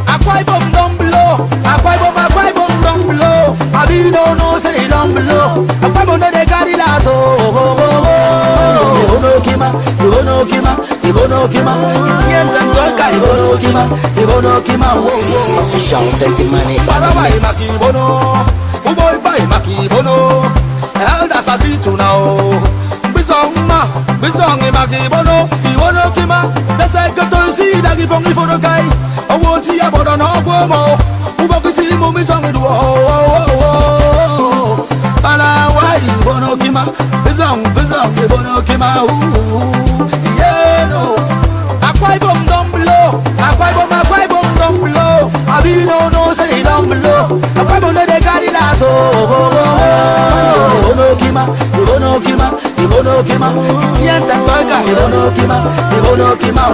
Aqua Ibom down below. Aqua Ibom down below. I be no say down below. Aqua Ibom they carry that so. Ibono kima. It's yet the talker. Ibono kima. Official sentiment. Balabai makibono. Uboy bay makibono. Elders agree to now. Bisong makibono. Ibono kima. Sasa kato si dagi pongi fono kai. Awo ti abodo no gomo. Uboki si mo bisong do. Bala wai ibono kima. Bisong ibono kima. Yeah no. Aqua Ibom down below. Aqua Ibom down below. I be no say down below. Aqua Ibom they carry that so. Ibono kima. Tienda toka. Ibono kima.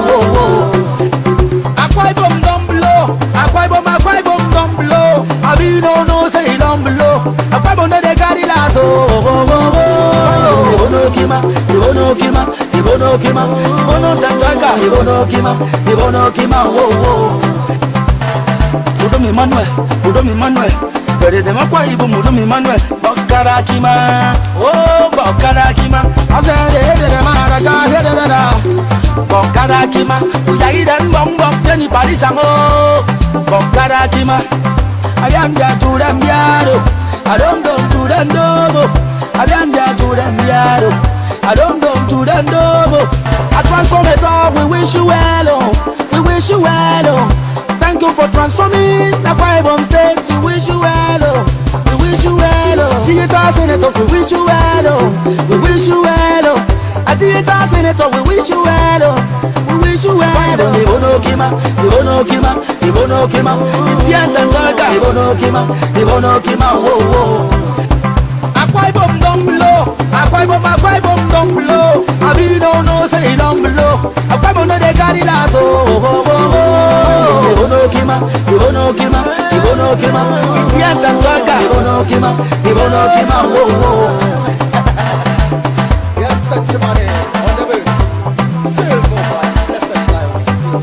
Aqua Ibom down below. Aqua Ibom down below. I be no say down below. Aqua Ibom they carry that so. Ibono kima. Ibono tantaka. Ibono kima. Udomi Manuel. Bere de Aqua Ibom Udomi Manuel. Bokara kima. Azere de maraka. Bokara kima. Uyayi dan bok teni parisango. Bokara kima. Ayam ja to them yaro. I don't go to them domo. I don't get to them yaro. I don't go to them domo. I transform it all. We wish you well, oh. We wish you well, oh. Thank you for transforming the Ibom state. We wish you well, oh. We wish you well, oh. Digital Senator, we wish you well, oh. We wish you well, oh. A digital Senator, we wish you well, oh. We wish you well, oh. Ibono kima, Ibono kima, Ibono kima. Itianda ngaga, Ibono kima, Ibono kima, whoa, whoa. Aqua Ibom down below, Aqua Ibom down below. I be don't know say down below. Aqua Ibom no they carry that so. Ibono kima, Ibono kima, Ibono kima. Itianda ngaga, Ibono kima, whoa, whoa. Yes, such money.